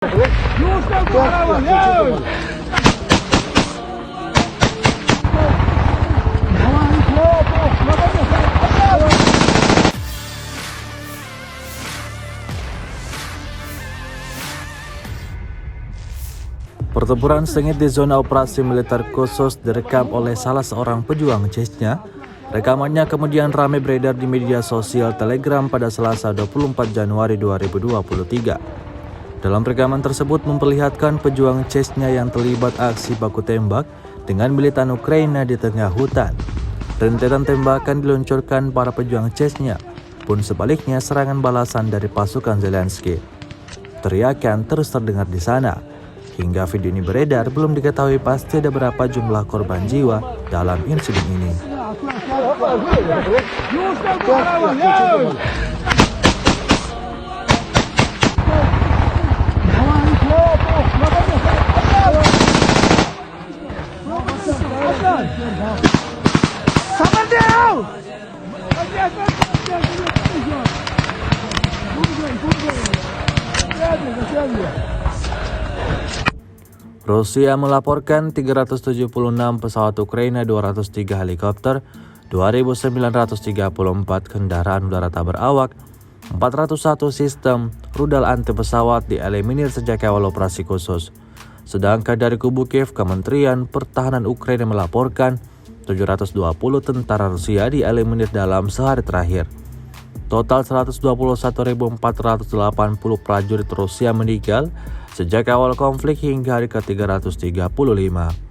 Pertempuran sengit di zona operasi militer khusus direkam oleh salah seorang pejuang Chechnya. Rekamannya kemudian ramai beredar di media sosial Telegram pada Selasa 24 Januari 2023. Dalam rekaman tersebut memperlihatkan pejuang Chechnya yang terlibat aksi baku tembak dengan militan Ukraina di tengah hutan. Rentetan tembakan diluncurkan para pejuang Chechnya, pun sebaliknya serangan balasan dari pasukan Zelensky. Teriakan terus terdengar di sana. Hingga video ini beredar, belum diketahui pasti ada berapa jumlah korban jiwa dalam insiden ini. Rusia melaporkan 376 pesawat Ukraina, 203 helikopter, 2.934 kendaraan udara tak berawak, 401 sistem rudal anti pesawat dieliminir sejak awal operasi khusus. Sedangkan dari kubu Kiev, Kementerian Pertahanan Ukraina melaporkan 720 tentara Rusia dieliminir dalam sehari terakhir. Total 121.480 prajurit Rusia meninggal sejak awal konflik hingga hari ke-335.